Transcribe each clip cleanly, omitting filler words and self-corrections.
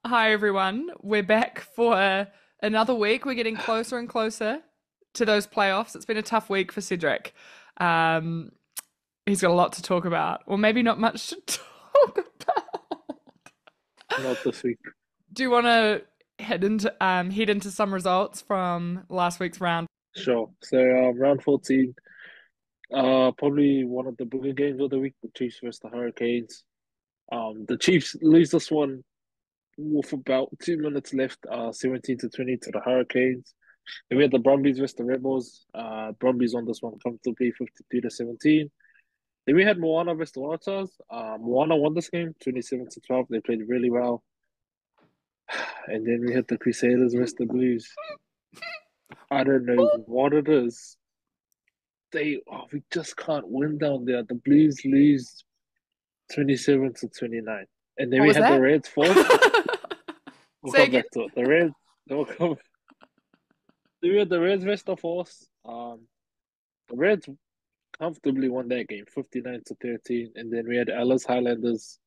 Hi everyone, we're back for another week. We're getting closer and closer to those playoffs. It's been a tough week for Cedric. He's got a lot to talk about, or maybe not much to talk about. Not this week. Do you want to head into some results from last week's round? Sure. So round 14, probably one of the bigger games of the week, the Chiefs versus the Hurricanes. The Chiefs lose this one with about 2 minutes left, 17-20 to the Hurricanes. Then we had the Brumbies versus the Rebels. Brumbies on this one comfortably, 52-17. Then we had Moana versus the Waratahs. Moana won this game, 27-12. They played really well. And then we had the Crusaders versus the Blues. I don't know what it is. We just can't win down there. The Blues lose 27-29. And then What we was had the that? Reds force. We'll Say come again? back to it. The Reds, they'll come. Then we had the Reds versus the Force. The Reds comfortably won that game, 59-13. And then we had Alice Highlanders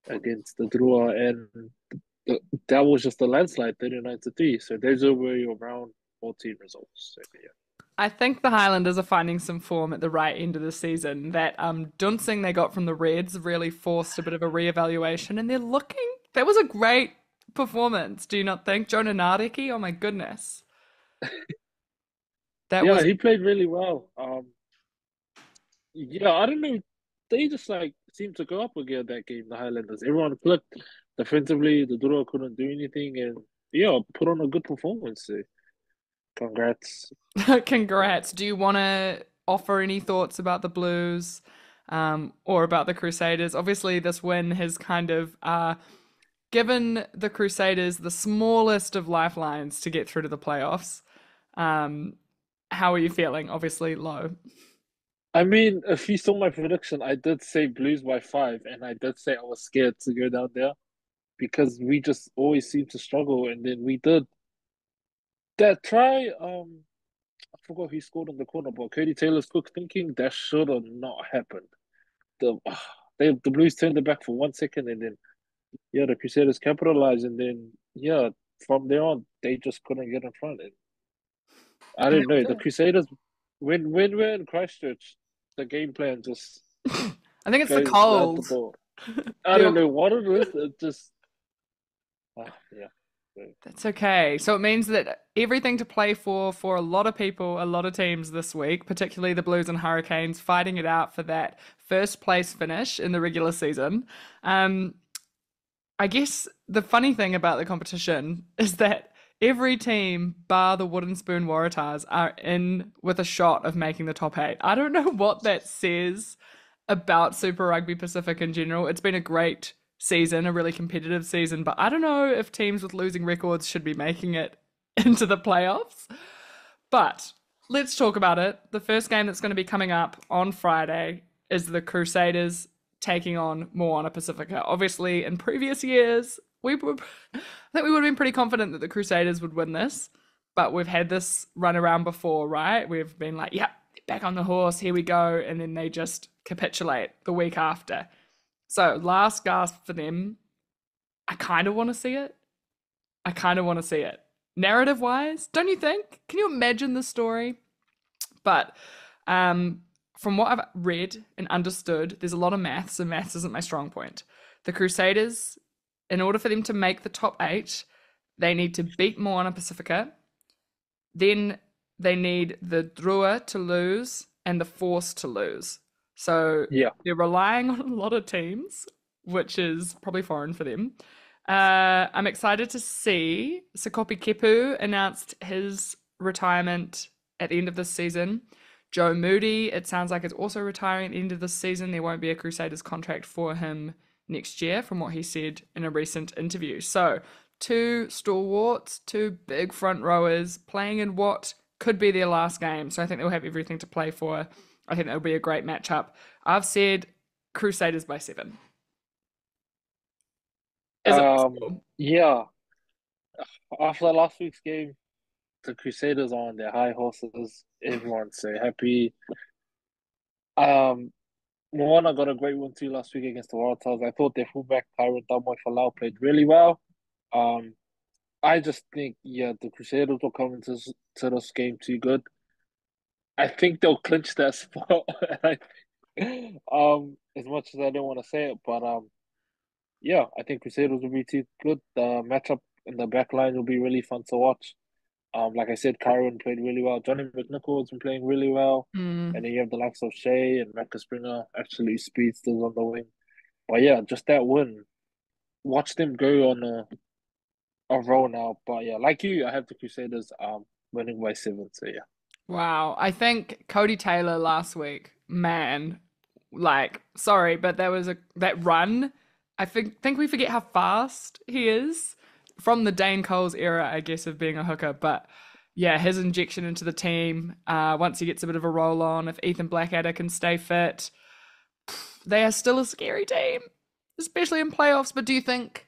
against the Drua, and that was just a landslide, 39-3. So those were your round 14 results. So, yeah. I think the Highlanders are finding some form at the right end of the season. That Dunsing they got from the Reds really forced a bit of a reevaluation, and that was a great performance, do you not think? Jonah Nardeki, oh my goodness. That Yeah, was he played really well. Yeah, I don't know. They just seemed to go up again that game, the Highlanders. Everyone clicked defensively. The Drua couldn't do anything, and yeah, put on a good performance. So congrats. congrats. Do you want to offer any thoughts about the Blues or about the Crusaders? Obviously, this win has kind of given the Crusaders the smallest of lifelines to get through to the playoffs. How are you feeling? Obviously, low. I mean, if you saw my prediction, I did say Blues by 5, and I did say I was scared to go down there because we just always seem to struggle, and then we did that try. I forgot who scored on the corner, but Cody Taylor's quick thinking that should have not happened. The the Blues turned it back for 1 second, and then yeah, the Crusaders capitalized, and then yeah, from there on they just couldn't get in front. And I And don't that was know the it. Crusaders when we're in Christchurch, the game plan just I think it's the goes out the cold. door. I don't You're know what it is. It just yeah. So, That's okay. So it means that everything to play for a lot of people, a lot of teams this week, particularly the Blues and Hurricanes, fighting it out for that first place finish in the regular season. Um, I guess the funny thing about the competition is that every team, bar the Wooden Spoon Waratahs, are in with a shot of making the top eight. I don't know what that says about Super Rugby Pacific in general. It's been a great season, a really competitive season, but I don't know if teams with losing records should be making it into the playoffs. But let's talk about it. The first game that's going to be coming up on Friday is the Crusaders taking on Moana Pacifica. Obviously, in previous years, I think we would have been pretty confident that the Crusaders would win this, but we've had this run around before, right? We've been like, yep, back on the horse, here we go, and then they just capitulate the week after. So, last gasp for them. I kind of want to see it. I kind of want to see it. Narrative wise, don't you think? Can you imagine the story? But from what I've read and understood, there's a lot of maths, and maths isn't my strong point. The Crusaders, in order for them to make the top eight, they need to beat Moana Pacifica. Then they need the Drua to lose and the Force to lose. So yeah. they're relying on a lot of teams, which is probably foreign for them. I'm excited to see Sekopi Kepu announced his retirement at the end of this season. Joe Moody, it sounds like, is also retiring at the end of this season. There won't be a Crusaders contract for him next year, from what he said in a recent interview. So, two stalwarts, two big front rowers playing in what could be their last game. So I think they'll have everything to play for. I think that'll be a great matchup. I've said Crusaders by 7. Is it possible? Yeah. After last week's game, the Crusaders are on their high horses. Everyone's so happy. Um, Moana got a great win too last week against the Waratahs. I thought their fullback Kyron Falau played really well. Um, I just think yeah, the Crusaders will come to this game too good. I think they'll clinch that spot. As much as I don't want to say it, but yeah, I think Crusaders will be too good. The matchup in the back line will be really fun to watch. Like I said, Kyron played really well. Johnny McNichol's been playing really well. Mm. And then you have the likes of Shea and Macca Springer, actually speedsters on the wing. But yeah, just that win. Watch them go on a roll now. But yeah, like you, I have the Crusaders winning by 7. So yeah. Wow. I think Cody Taylor last week, man, like, sorry, but there was that run. I think we forget how fast he is from the Dane Coles era, I guess, of being a hooker. But yeah, his injection into the team, once he gets a bit of a roll on, if Ethan Blackadder can stay fit, they are still a scary team, especially in playoffs. But do you think,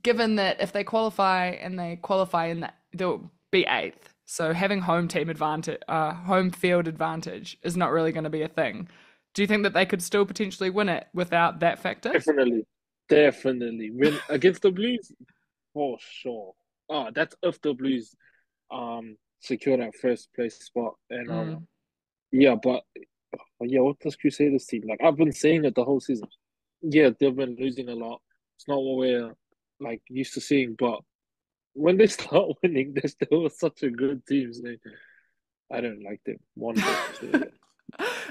given that if they qualify and they qualify in that, they'll be eighth, so having home team advantage, home field advantage is not really going to be a thing. Do you think that they could still potentially win it without that factor? Definitely. Definitely. Win against the Blues for sure. Oh, that's if the Blues secure that first place spot. And Mm. yeah, but yeah, what does Crusaders team like? I've been saying it the whole season. Yeah, they've been losing a lot. It's not what we're like used to seeing, but when they start winning, they're still such a good team. So I don't like them one bit. So yeah.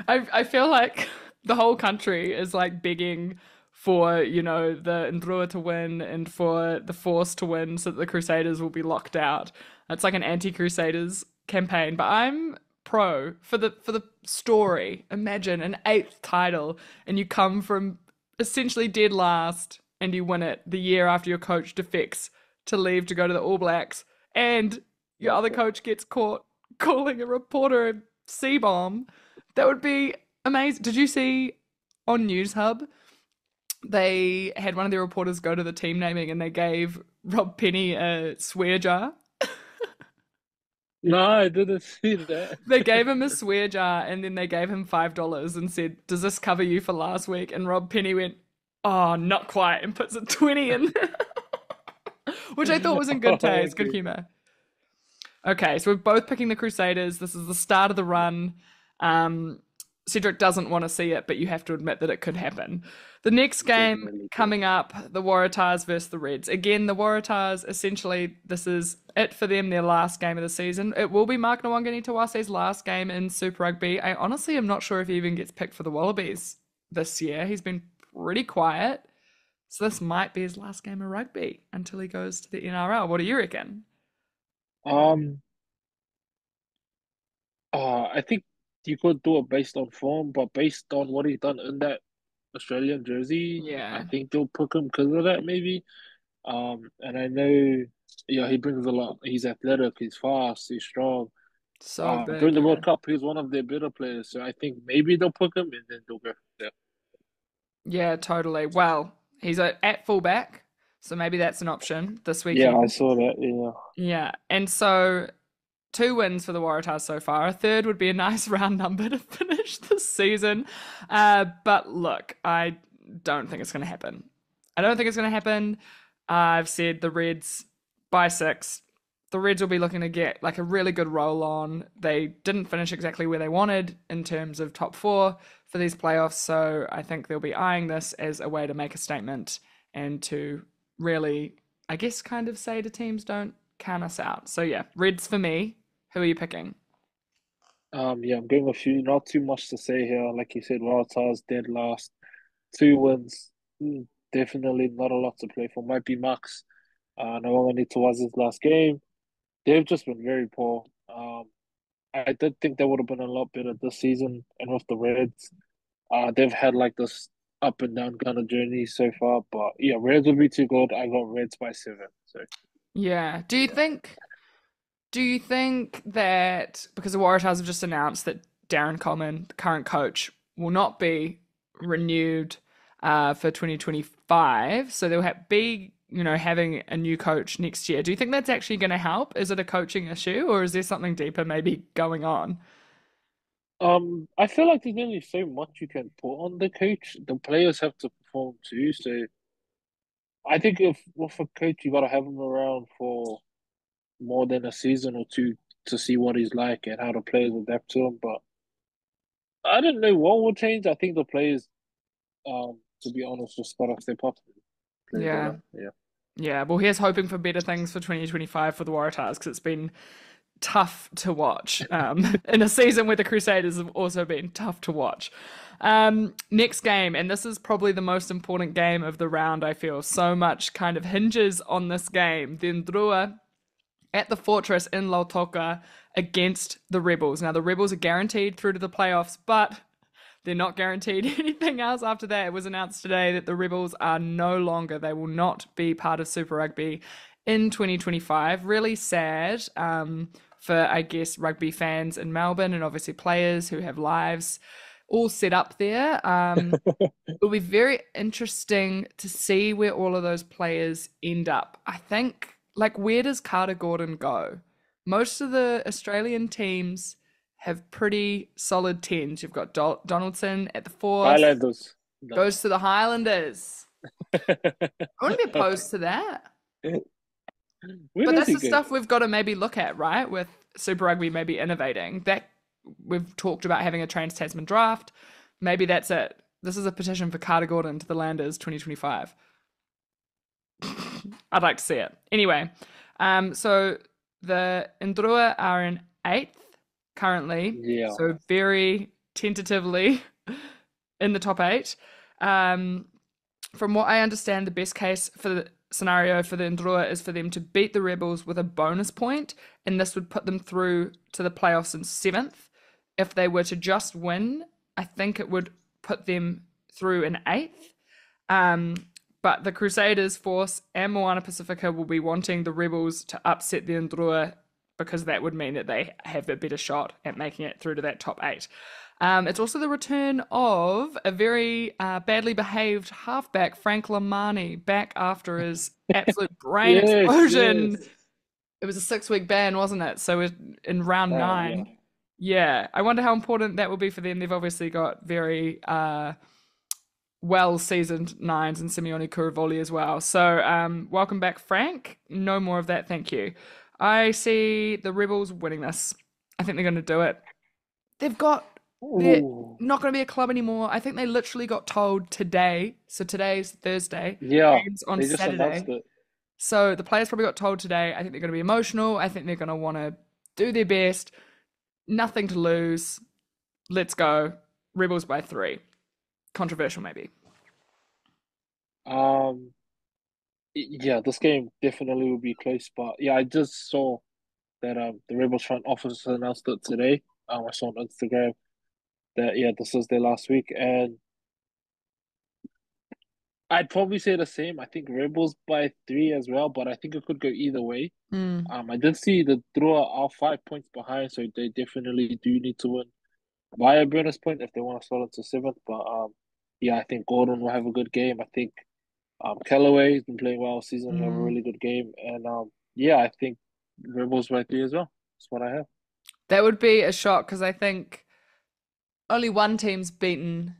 I feel like the whole country is like begging for, the Ndrua to win and for the Force to win so that the Crusaders will be locked out. It's like an anti-Crusaders campaign, but I'm pro for the story. Imagine an eighth title and you come from essentially dead last and you win it the year after your coach defects to leave to go to the All Blacks and your other coach gets caught calling a reporter a C-bomb. That would be amazing. Did you see on News Hub they had one of their reporters go to the team naming and they gave Rob Penny a swear jar? No, I didn't see that. They gave him a swear jar and then they gave him $5 and said, "Does this cover you for last week?" And Rob Penny went, "Oh, not quite," and puts a 20 in, which I thought was in good Oh, taste, good okay. humor. Okay, so we're both picking the Crusaders. This is the start of the run. Um, Cedric doesn't want to see it, but you have to admit that it could happen. The next game Definitely good. coming up, the Waratahs versus the Reds. Again, the Waratahs, essentially, this is it for them, their last game of the season. It will be Mark Nwangani Tawase's last game in Super Rugby. I honestly am not sure if he even gets picked for the Wallabies this year. He's been pretty quiet. So this might be his last game of rugby until he goes to the NRL. What do you reckon? Um, I think you could do it based on form, but based on what he's done in that Australian jersey, I Yeah, think they'll pick him because of that, maybe. And I know, yeah, he brings a lot. He's athletic, he's fast, he's strong. so During big. the Yeah. World Cup, he was one of their better players, so I think maybe they'll pick him and then they'll go from there. Yeah, totally. Well, he's at fullback, so maybe that's an option this Yeah, I weekend. saw that. Yeah. Yeah, and so two wins for the Waratahs so far. A third would be a nice round number to finish the season. But look, I don't think it's going to happen. I don't think it's going to happen. I've said the Reds by 6. The Reds will be looking to get like a really good roll on. They didn't finish exactly where they wanted in terms of top 4 for these playoffs, so I think they'll be eyeing this as a way to make a statement and to really, I guess, kind of say to teams, don't count us out. So yeah, Reds for me. Who are you picking? Yeah, I'm going with you. Not too much to say here. Like you said, Waratahs dead last. 2 wins. Definitely not a lot to play for. Might be max. No one need to was his last game. They've just been very poor. I did think they would have been a lot better this season, and with the Reds, they've had like this up and down kind of journey so far. But yeah, Reds would be too good. I got Reds by 7. So Yeah. Do you yeah. think that because the Waratahs have just announced that Darren Coleman, the current coach, will not be renewed for 2025, so they'll be having a new coach next year. Do you think that's actually going to help? Is it a coaching issue, or is there something deeper maybe going on? I feel like there's only so much you can put on the coach. The players have to perform too. So I think if with a coach, you gotta have him around for more than a season or two to see what he's like and how the players adapt to him. But I don't know what will change. I think the players, to be honest, just gotta step up and play Yeah. better. Yeah. Yeah. Well, here's hoping for better things for 2025 for the Waratahs because it's been tough to watch in a season where the Crusaders have also been tough to watch. Next game, and this is probably the most important game of the round, I feel. So much kind of hinges on this game. The Ndrua at the Fortress in Lautoka against the Rebels. Now, the Rebels are guaranteed through to the playoffs, but they're not guaranteed anything else after that. It was announced today that the Rebels are no longer, they will not be part of Super Rugby in 2025. Really sad for, I guess, rugby fans in Melbourne and obviously players who have lives all set up there. It'll be very interesting to see where all of those players end up. I think, like, where does Carter Gordon go? Most of the Australian teams have pretty solid tens. You've got Donaldson at the Force, Highlanders. No. goes to the Highlanders. I wouldn't be opposed to that. Where But does that's he the go? stuff we've got to maybe look at, right? With Super Rugby maybe innovating. That we've talked about having a Trans-Tasman draft. Maybe that's it. This is a petition for Carter Gordon to the Landers 2025. I'd like to see it. Anyway, so the Ndrua are in eighth currently, Yeah. so very tentatively in the top eight. From what I understand, the best case for the scenario for the Ndrua is for them to beat the Rebels with a bonus point, and this would put them through to the playoffs in seventh. If they were to just win, I think it would put them through in eighth. Um, but the Crusaders, Force, and Moana Pacifica will be wanting the Rebels to upset the Ndrua because that would mean that they have a better shot at making it through to that top eight. It's also the return of a very badly behaved halfback, Frank Lamani, back after his absolute brain Yes, explosion. yes. It was a 6 week ban, wasn't it? So in round Damn, yeah. nine. Yeah, I wonder how important that will be for them. They've obviously got very well seasoned nines and Simeone Kuravoli as well. So welcome back, Frank. No more of that, thank you. I see the Rebels winning this. I think they're going to do it. They've got they're Ooh. not going to be a club anymore. I think they literally got told today. So today's Thursday. Yeah, Games on they just announced Saturday. it. So the players probably got told today. I think they're going to be emotional. I think they're going to want to do their best. Nothing to lose. Let's go. Rebels by 3. Controversial, maybe. Um, yeah, this game definitely will be close, but yeah, I just saw that the Rebels front office announced it today. I saw on Instagram that yeah, this is their last week, and I'd probably say the same. I think Rebels by 3 as well, but I think it could go either way. Mm. I did see the draw are 5 points behind, so they definitely do need to win by a bonus point if they want to slot into seventh. But yeah, I think Gordon will have a good game. I think Callaway has been playing well all season. He'll have a Mm. really good game, and yeah, I think Rebels by 3 as well. That's what I have. That would be a shock because I think only one team's beaten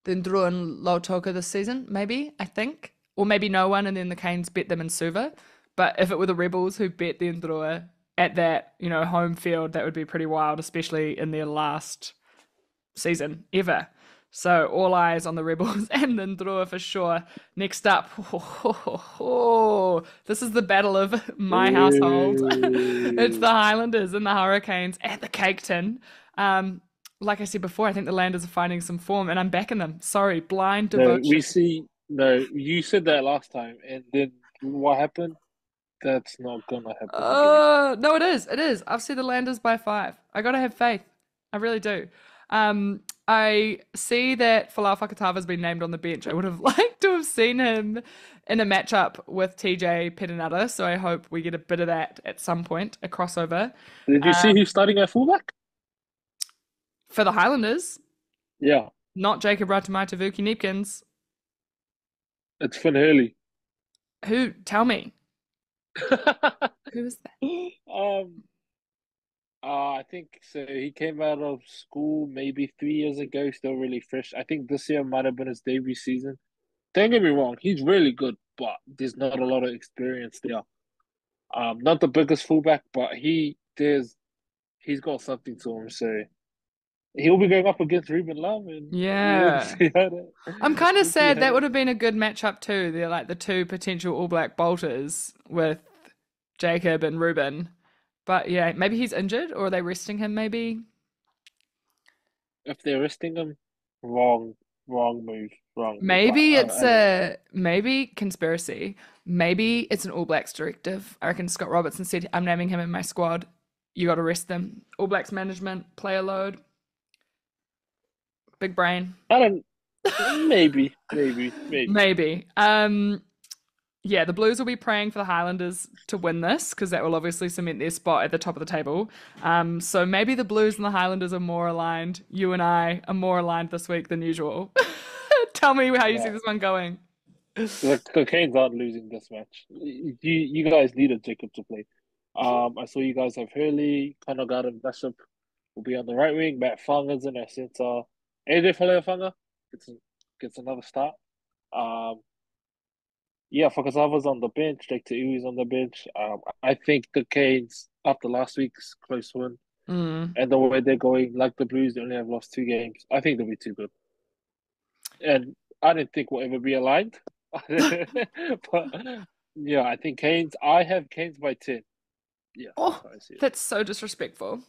the Ndrua and Lautoka this season, maybe, I think. Or maybe no one, and then the Canes bet them in Suva. But if it were the Rebels who bet the Ndrua at that, home field, that would be pretty wild, especially in their last season ever. So all eyes on the Rebels and the Ndrua for sure. Next up, this is the battle of my household. It's Ooh. the Highlanders and the Hurricanes at the Cake Tin. Like I said before, I think the Landers are finding some form, and I'm backing them. Sorry, blind No, devotion. we see. No, you said that last time, and then what happened? That's not gonna happen again. No, it is. It is. I've said the Landers by 5. I gotta have faith. I really do. I see that Falau Fakatava's been named on the bench. I would have liked to have seen him in a matchup with TJ Petinata, so I hope we get a bit of that at some point, a crossover. Did you see Um, who's starting at fullback? for the Highlanders, Yeah, not Jacob Ratamaitavuki Neepkins. it's Finn Hurley. Who? Tell me. Who is that? Um, I think so. He came out of school maybe 3 years ago, still really fresh. I think this year might have been his debut season. Don't get me wrong, he's really good, but there's not a lot of experience there. Not the biggest fullback, but he's got something to him. So he'll be going up against Ruben Love, and we'll Yeah. see how that I'm kind of we'll see sad how that would that have been a good matchup too. They're like the two potential All Black bolters with Jacob and Ruben. But yeah, maybe he's injured or are they resting him maybe? if they're resting him, wrong, wrong move, wrong move. But Maybe it's I don't know. a maybe conspiracy. Maybe it's an All Blacks directive. I reckon Scott Robertson said, I'm naming him in my squad. You got to rest them. All Blacks management, player load, big brain. I don't. Maybe. Maybe. Yeah, the Blues will be praying for the Highlanders to win this because that will obviously cement their spot at the top of the table. So maybe the Blues and the Highlanders are more aligned. You and I are more aligned this week than usual. Tell me how you see Yeah. this one going. The Canes aren't losing this match. You guys needed Jacob to play. I saw you guys have Hurley, Connor Garden Bishop will be on the right wing, Matt Fanga's in at centre. AJ Faleafanga gets gets another start. Um, yeah, Fakasava's on the bench, Jake Tui's on the bench. I think the Canes, after last week's close win, Mm. and the way they're going, like the Blues, they only have lost 2 games. I think they'll be too good. And I didn't think we'll ever be aligned. But yeah, I think Canes. I have Canes by 10. Yeah, that's Oh, how I see that's so disrespectful.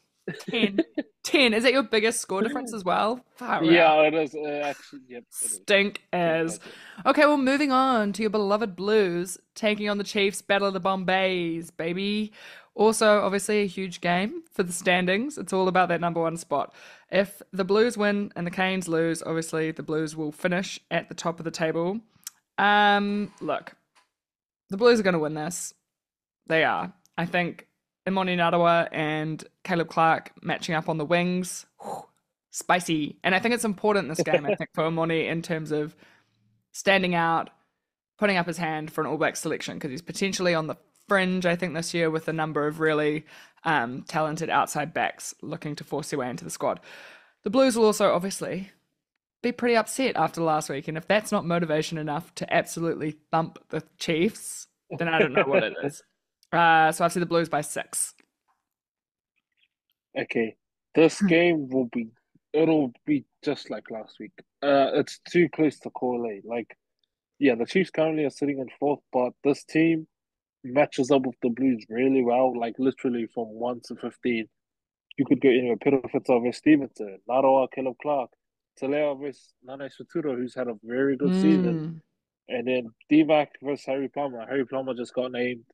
10. 10. Is that your biggest score difference it. as well? Far out. Yeah, it is. Actually, yep, it is. Stink 10 by as. 10. Okay, well, moving on to your beloved Blues taking on the Chiefs, Battle of the Bombays, baby. Also, obviously, a huge game for the standings. It's all about that number one spot. If the Blues win and the Canes lose, obviously the Blues will finish at the top of the table. Look, the Blues are going to win this. They are. I think Imoni Nadawa and Caleb Clark matching up on the wings. Whew, spicy. And I think it's important in this game, I think, for Imoni in terms of standing out, putting up his hand for an All Black selection because he's potentially on the fringe, I think, this year with a number of really talented outside backs looking to force their way into the squad. The Blues will also obviously be pretty upset after last week, and if that's not motivation enough to absolutely thump the Chiefs, then I don't know what it is. So I've seen the Blues by 6. Okay, this game will be. It'll be just like last week. It's too close to correlate. Like, yeah, the Chiefs currently are sitting in fourth, but this team matches up with the Blues really well. Like, literally from 1 to 15. You could go anywhere. Peter Fitzgerald, Stevenson, Narawa, Caleb Clark, Taleo versus Nane Sutura, who's had a very good season. Mm, And then Divac versus Harry Plummer. Harry Plummer just got named,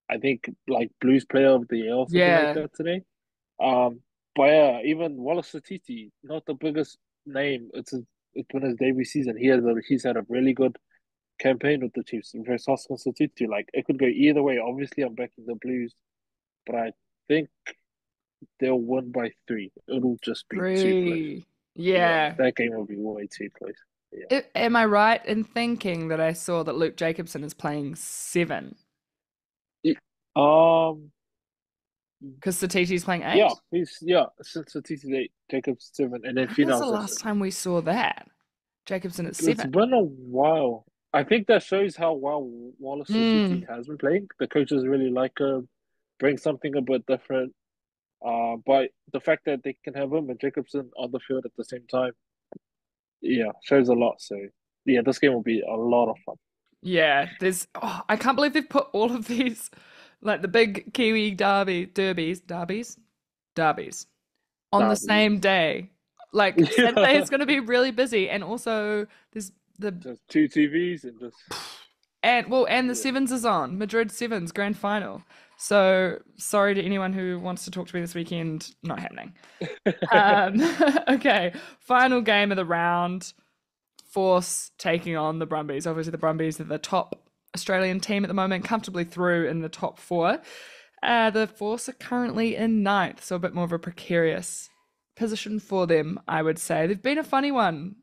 I think, like Blues Player of the Year or something like yeah, that today. Um, but yeah, even Wallace Satiti, not the biggest name. It's been his debut season. He's had a really good campaign with the Chiefs versus Oscar Satiti. Like it could go either way. Obviously, I'm backing the Blues, but I think they'll win by 3. It'll just be too close. 3. Yeah, Yeah. that game will be way too close. Yeah. Am I right in thinking that I saw that Luke Jacobson is playing 7? Um. Because Satiti's playing Yeah. 8? Since Satiti's 8, Jacob's 7, and then When was the Finau's also. last time we saw that? Jacobson at It's 7. been a while. I think that shows how well Wallace Satiti Mm, has been playing. The coaches really like him, bring something a bit different. But the fact that they can have him and Jacobson on the field at the same time, yeah, shows a lot. So yeah, this game will be a lot of fun. yeah, I can't believe they've put all of these, like the big Kiwi derbies, on the Derby. same day. Like Saturday Yeah. is going to be really busy, and also there's the Just two TVs and just and the yeah. sevens is on Madrid sevens grand final. So sorry to anyone who wants to talk to me this weekend. Not happening. Um, okay, final game of the round. Force taking on the Brumbies. Obviously, the Brumbies are the top Australian team at the moment, comfortably through in the top 4. The Force are currently in ninth, so a bit more of a precarious position for them, I would say. They've been a funny one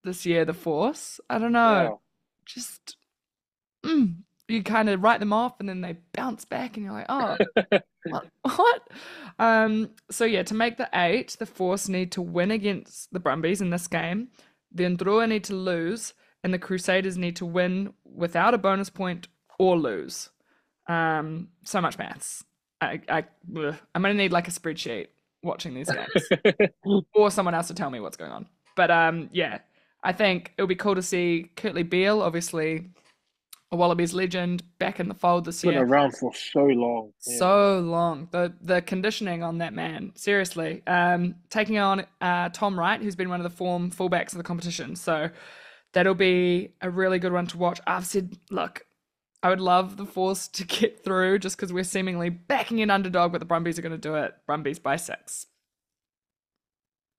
this year, the Force. I don't know. Yeah. Just you kind of write them off and then they bounce back and you're like, oh, what? So yeah, to make the eight, the Force need to win against the Brumbies in this game. The Ndrua need to lose, and the Crusaders need to win without a bonus point or lose. So much maths. I'm gonna need like a spreadsheet watching these games, or someone else to tell me what's going on. But yeah, I think it'll be cool to see Kurtley Beale, obviously a Wallabies legend, back in the fold this Been year. around for so long. Yeah. So long. The conditioning on that man, seriously. Taking on Tom Wright, who's been one of the form fullbacks of the competition. So that'll be a really good one to watch. I've said, look, I would love the Force to get through just because we're seemingly backing an underdog, but the Brumbies are going to do it. Brumbies by 6.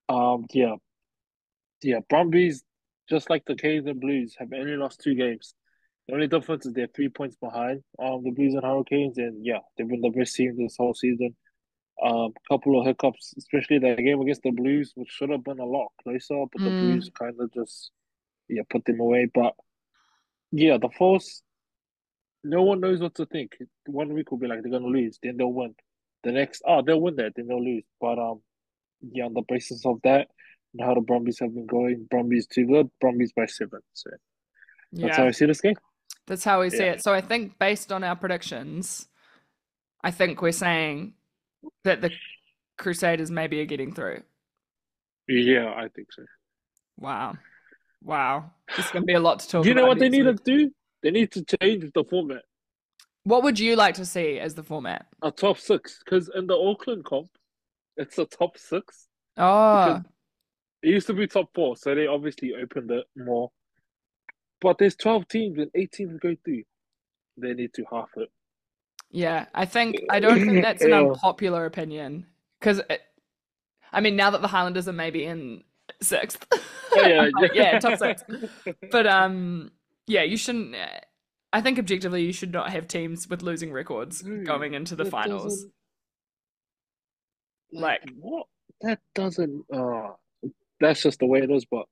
Yeah, yeah. Brumbies, just like the Canes and Blues, have only lost 2 games. The only difference is they're 3 points behind the Blues and Hurricanes, and yeah, they've been the best team this whole season. Couple of hiccups, especially that game against the Blues, which should have been a lot closer, but the Blues Mm, kind of just put them away. But yeah, the Force, no one knows what to think. One week will be like they're gonna lose, then they'll win. The next, they'll win that, then they'll lose. But yeah, on the basis of that and how the Brumbies have been going, Brumbies too good, Brumbies by 7. So that's how yeah, I see this game. that's how we see Yeah, it. So I think based on our predictions, I think we're saying that the Crusaders maybe are getting through. yeah, I think so. Wow. Wow. This is going to be a lot to talk You know about what they next need to week. do? They need to change the format. What would you like to see as the format? A top six, because in the Auckland comp, it's a top six because Oh, it used to be top four, so they obviously opened it more. But there's 12 teams and 8 teams go through. They need to half it. yeah. I don't think that's an Yeah. unpopular opinion because, I mean, now that the Highlanders are maybe in sixth, Oh I'm yeah, like, yeah, top yeah. six. But, yeah, you shouldn't, I think objectively you should not have teams with losing records Dude, going into the that finals. doesn't like Like, what? That doesn't. That's just the way it is. But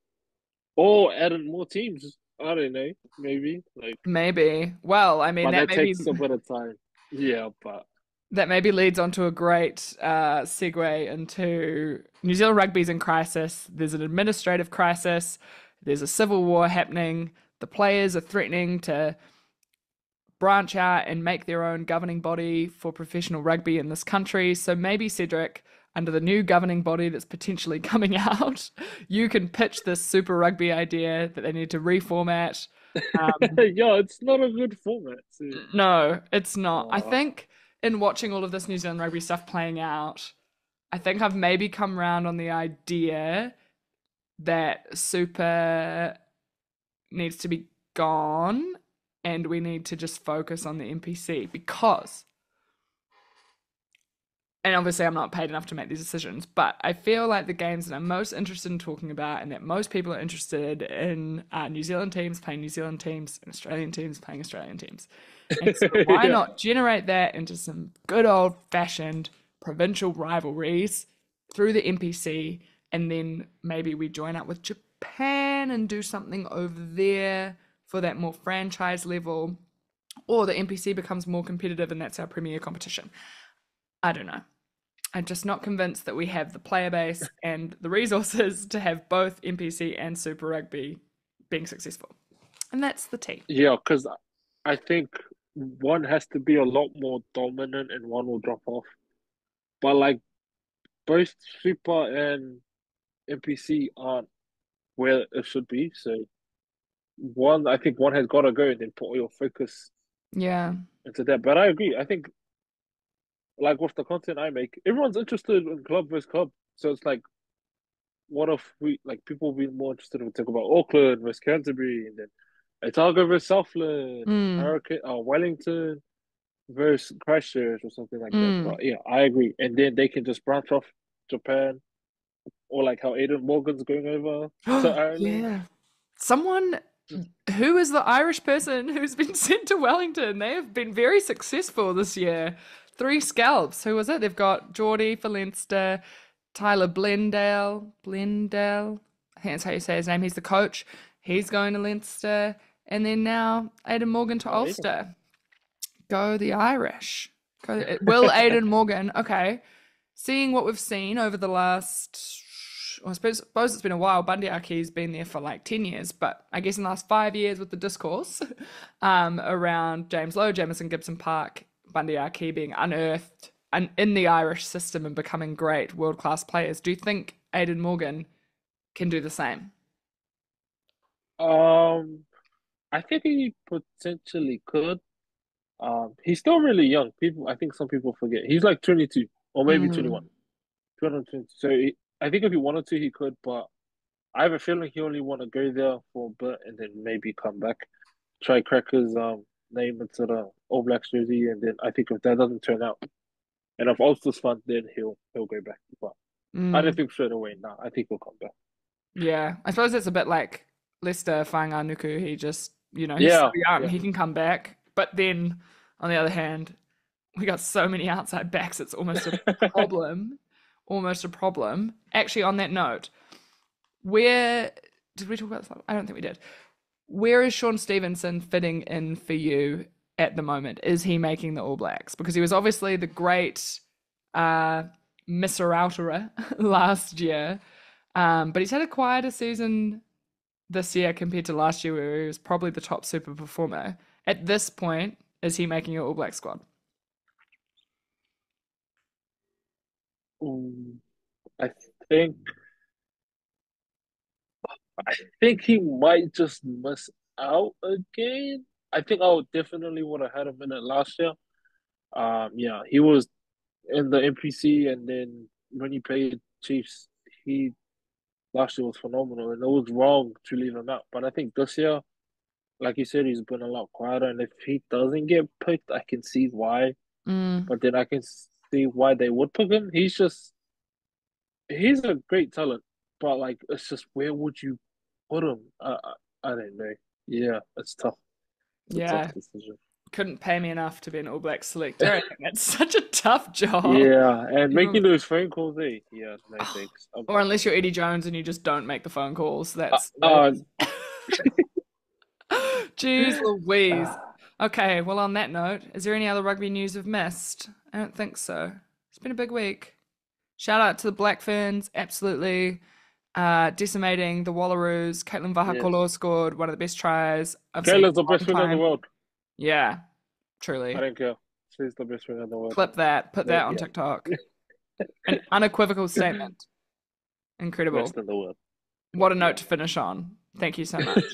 or adding more teams. I don't know. Maybe like, maybe, well, I mean, but that takes a bit of time. Yeah, but that maybe leads on to a great segue into New Zealand rugby's in crisis. There's an administrative crisis. There's a civil war happening. The players are threatening to branch out and make their own governing body for professional rugby in this country. So maybe, Cedric, under the new governing body that's potentially coming out, you can pitch this Super Rugby idea that they need to reformat. yeah, it's not a good format. So, No, it's not. I uh, think in watching all of this New Zealand rugby stuff playing out, I think I've maybe come around on the idea that Super needs to be gone and we need to just focus on the NPC because, and obviously I'm not paid enough to make these decisions, but I feel like the games that I'm most interested in talking about and that most people are interested in are New Zealand teams playing New Zealand teams and Australian teams playing Australian teams. And so why yeah, not generate that into some good old fashioned provincial rivalries through the NPC and then maybe we join up with Japan and do something over there for that more franchise level or the NPC becomes more competitive and that's our premier competition. I don't know. I'm just not convinced that we have the player base and the resources to have both NPC and Super Rugby being successful. And that's the T. yeah. Because I think one has to be a lot more dominant, and one will drop off. But like both Super and NPC aren't where it should be. So I think one has got to go, and then put all your focus Yeah. into that. But I agree. I think like with the content I make, everyone's interested in club versus club. So it's like, what if we like people will be more interested in talk about Auckland versus Canterbury, and then Otago versus Southland, Mm, Hurricane, Wellington versus Christchurch or something like that. mm. But yeah, I agree. And then they can just branch off Japan, or like how Aidan Morgan's going over to Ireland. Yeah. Someone Just who is the Irish person who's been sent to Wellington? They have been very successful this year. Three scalps. Who was it? They've got Geordie for Leinster, Tyler Blendale. Blendale. I think that's how you say his name. He's the coach. He's going to Leinster. And then now Aidan Morgan to Aidan. Ulster. Go the Irish. Will Aidan Morgan, okay. Seeing what we've seen over the last, well, I suppose it's been a while. Bundy Aki's been there for like 10 years, but I guess in the last 5 years with the discourse around James Lowe, Jamison Gibson Park, Bundy Aki being unearthed and in the Irish system and becoming great world-class players, do you think Aidan Morgan can do the same? I think he potentially could. He's still really young. I think some people forget. He's like 22 or maybe Mm, 21. 2020. So I think if he wanted to, he could, but I have a feeling he only want to go there for a bit and then maybe come back, try crack his name into the All Blacks jersey, and then I think if that doesn't turn out, and if Ulster's fun, then he'll go back. But I don't mm. think straight away. Nah, I think he'll come back. Yeah, I suppose it's a bit like Lester Fainga'anuku. He just, he's so Yeah, young, yeah. he can come back. But then, on the other hand, we got so many outside backs, it's almost a problem. Almost a problem. Actually, on that note, where did we talk about this? I don't think we did. Where is Sean Stevenson fitting in for you at the moment? Is he making the All Blacks? Because he was obviously the great misser outerer last year. But he's had a quieter season this year compared to last year, where he was probably the top super performer. At this point, is he making your All Black squad? Mm, I think I think he might just miss out again. I think I would definitely would have had him in it last year. Yeah, he was in the NPC, and then when he played Chiefs, he last year was phenomenal, and it was wrong to leave him out. But I think this year, like you said, he's been a lot quieter, and if he doesn't get picked, I can see why. Mm, But then I can see why they would pick him. He's a great talent, but like it's just where would you put him? I don't know. Yeah, it's tough. It's a tough yeah, decision. couldn't pay me enough to be an All Black selector. I think that's such a tough job. Yeah, and making Even, those phone calls, eh? Yeah, no thanks. I'm or not unless doing you're Eddie Jones and you just don't make the phone calls, that. that's Jeez Louise. Uh, Okay, well, on that note, is there any other rugby news we've missed? I don't think so. It's been a big week. Shout out to the Black Ferns, absolutely decimating the Wallaroos. Caitlin yes. Vahakolo scored one of the best tries I've seen in Kayla's the a best long winger in the time. world. Yeah, I truly. don't care. She's the best winger in the world. Clip that, put that on Yeah, TikTok. An unequivocal statement. Incredible. best in the world. What a Yeah. note to finish on. Thank you so much.